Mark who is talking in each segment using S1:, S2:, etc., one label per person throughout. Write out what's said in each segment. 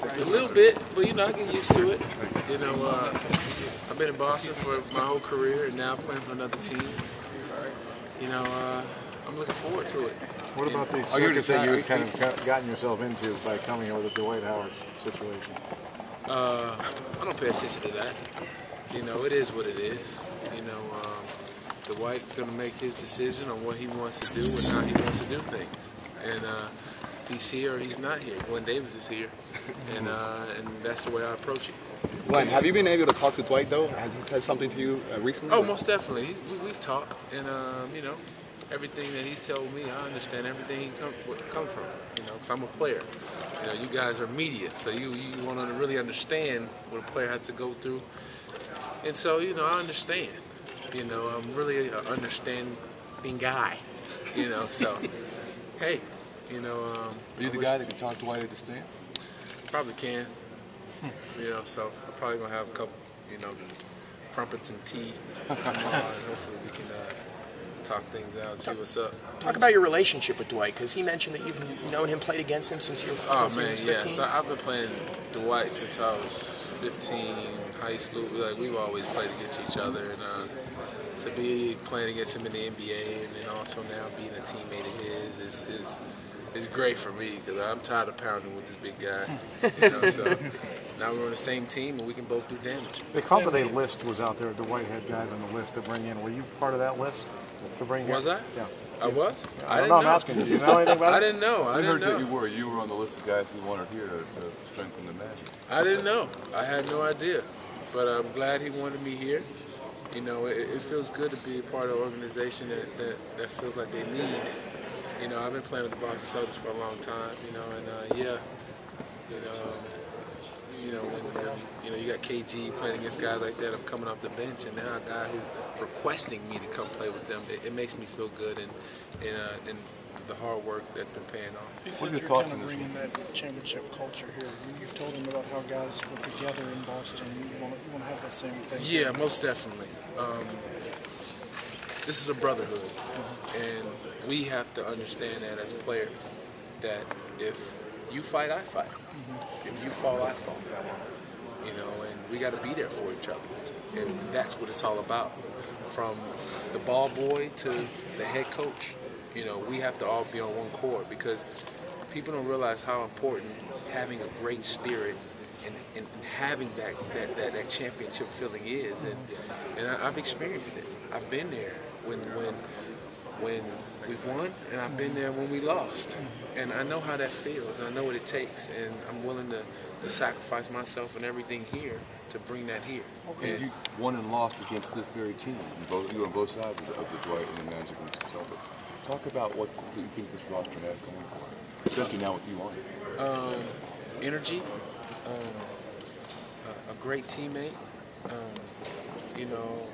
S1: A little bit, but you know, I get used to it. You know, I've been in Boston for my whole career, and now I'm playing for another team. You know, I'm looking forward to it.
S2: What about the circus that you kind of gotten yourself into by coming here with the Dwight Howard situation?
S1: I don't pay attention to that. You know, it is what it is. You know, Dwight's going to make his decision on what he wants to do and how he wants to do things. And if he's here or he's not here, Glen Davis is here, and that's the way I approach it.
S3: Glen, have you been able to talk to Dwight though? Has he said something to you recently?
S1: Oh, most definitely. We've talked, and you know, everything that he's told me, I understand everything he come from. You know, because I'm a player. You know, you guys are media, so you want to really understand what a player has to go through. And so, you know, I understand. You know, I'm really an understanding guy. You know, so hey, you know.
S4: Are you the guy that can talk to Dwight at the stand?
S1: Probably can. You know, so I'm probably gonna have a couple, you know, crumpets and tea tomorrow, and hopefully we can talk things out and see what's up.
S5: Talk about your relationship with Dwight, because he mentioned that you've known him, played against him since you were 15.
S1: Oh man, yeah. So I've been playing Dwight since I was 15, high school. Like we've always played against each other, and to be playing against him in the NBA, and then also now being a teammate of his is great for me, because I'm tired of pounding with this big guy. You know, so now we're on the same team and we can both do damage.
S2: The Company list was out there. Dwight had guys on the list to bring in. Were you part of that list to bring in?
S1: Was I?
S2: Yeah.
S1: I was?
S2: I don't know. I'm asking you. Do you know anything about it?
S1: I didn't know. I didn't know.
S4: That you were on the list of guys who wanted here to strengthen the Magic.
S1: I didn't know. I had no idea. But I'm glad he wanted me here. You know, it feels good to be a part of an organization that feels like they need. You know, I've been playing with the Boston Celtics for a long time, you know, and yeah, when you got KG playing against guys like that, I'm coming off the bench, and now a guy who's requesting me to come play with them, it makes me feel good, and the hard work that's been paying off.
S6: You said you're kind of bringing that championship culture here. You've told him about how guys work together in Boston. You want to have that same thing.
S1: Yeah, most definitely. This is a brotherhood, and we have to understand that as players, that if you fight, I fight. If you fall, I fall. You know, and we got to be there for each other, and that's what it's all about. From the ball boy to the head coach, you know, we have to all be on one court, because people don't realize how important having a great spirit and having that championship feeling is, and I've experienced it. I've been there when we've won, and I've been there when we lost, and I know how that feels, and I know what it takes, and I'm willing to sacrifice myself and everything here to bring that here.
S4: And you won and lost against this very team. You were on both sides of the Dwight and the Magic and the Celtics. Talk about what you think this roster has going for it, especially now with you on it.
S1: Energy, a great teammate, you know,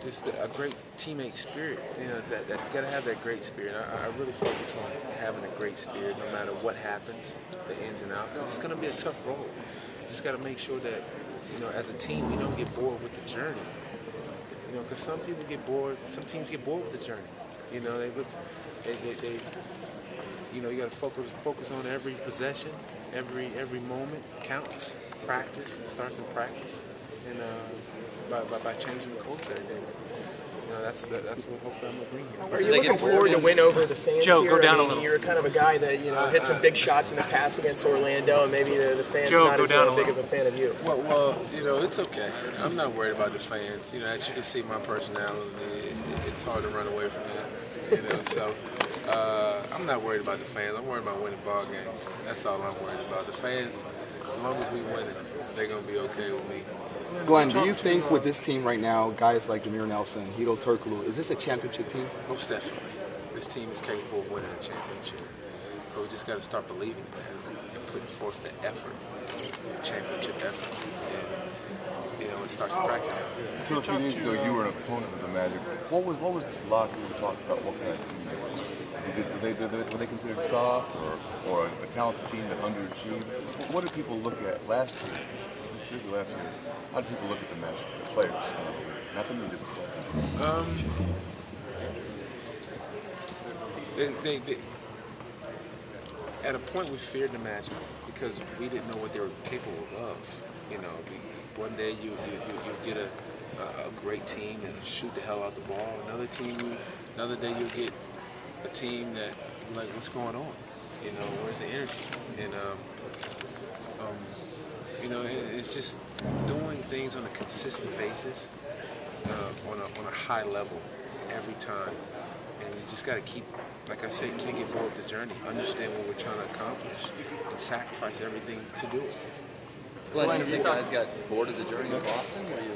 S1: just a great teammate spirit. You know, that gotta have that great spirit. I really focus on having a great spirit, no matter what happens, the ins and outs. Because it's gonna be a tough road. You just gotta make sure that, you know, as a team, we don't get bored with the journey. You know, because some people get bored. Some teams get bored with the journey. You know, they you know, you gotta focus on every possession, every moment counts. Practice, it starts in practice, and by changing the culture, and you know, that's what hopefully I'm gonna bring here.
S5: Are you looking forward to win over the fans
S7: Joe,
S5: here?
S7: go down
S5: I mean,
S7: a little.
S5: You're kind of a guy that, you know, hit some big shots in the past against Orlando, and maybe the fans
S7: Joe,
S5: not
S7: go
S5: as
S7: down
S5: big of a fan of you.
S1: Well, you know, it's okay. I'm not worried about the fans. You know, as you can see, my personality, it's hard to run away from that. You know, so I'm not worried about the fans. I'm worried about winning ball games. That's all I'm worried about. The fans, as long as we win it, they're gonna be okay with me.
S3: Glen, do you think with this team right now, guys like Jameer Nelson, Hedo Turkoglu, is this a championship team?
S1: Most definitely. This team is capable of winning a championship. But we just got to start believing in that and putting forth the effort, the championship effort. And, you know, it starts in practice.
S4: Until a few days ago, you were an opponent of the Magic. What was a lot of people talking about what kind of team they were? Were they considered soft or a talented team that underachieved? What did people look at last year? How do people look at the Magic, the players? Not the media, the players.
S1: at a point we feared the Magic because we didn't know what they were capable of. You know, one day you get a great team and shoot the hell out the ball. Another day you'll get a team that you're like, what's going on? You know, where's the energy? And you know, it's just doing things on a consistent basis, on a high level every time, and you just got to keep, like I said, you can't get bored with the journey. Understand what we're trying to accomplish, and sacrifice everything to do it.
S7: Glenn, do you think guys got bored of the journey in Boston? Were you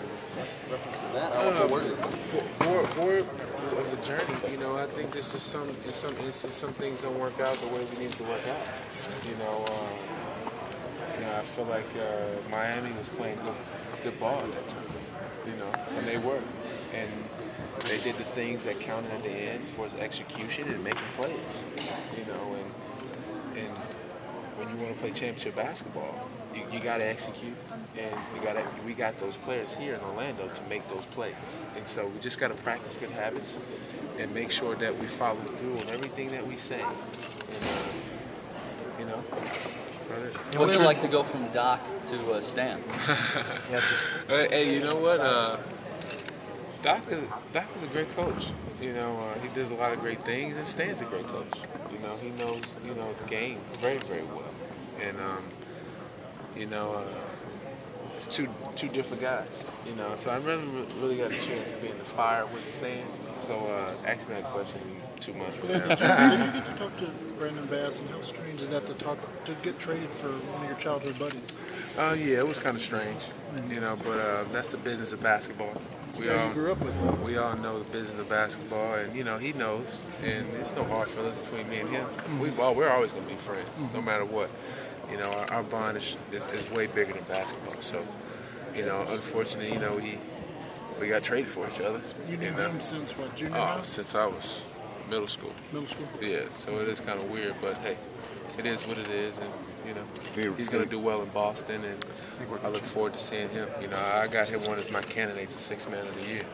S7: referencing that?
S1: Bored of the journey. You know, I think this is in some instances, some things don't work out the way we need to work out. You know, I feel like Miami was playing good ball at that time. You know, and they were, and they did the things that counted at the end for its execution and making plays. You know, and when you want to play championship basketball, you got to execute, and we got those players here in Orlando to make those plays. And so we just got to practice good habits and make sure that we follow through on everything that we say. And, you know.
S7: What's it like to go from Doc to Stan?
S1: Hey, you know what? Doc is a great coach. You know, he does a lot of great things, and Stan's a great coach. You know, he knows the game very, very well. And you know, it's two different guys. You know, so I really got a chance to be in the fire with Stan. So ask me that question too much.
S6: Did you get to talk to Brandon Bass, and how strange is that to get traded for one of your childhood buddies?
S1: Yeah, it was kind of strange. You know, but that's the business of basketball.
S6: You grew up with him.
S1: We all know the business of basketball, and you know he knows, and there's no hard feelings between me and him. We're always going to be friends, no matter what. You know, our bond is way bigger than basketball. So, you know, unfortunately, you know, we got traded for each other.
S6: You knew him since what, junior high?
S1: Since I was middle school.
S6: Middle school?
S1: Yeah, so it is kind of weird, but hey, it is what it is, and you know, he's going to do well in Boston, and I look forward to seeing him. You know, I got him one of my candidates, the 6th man of the year.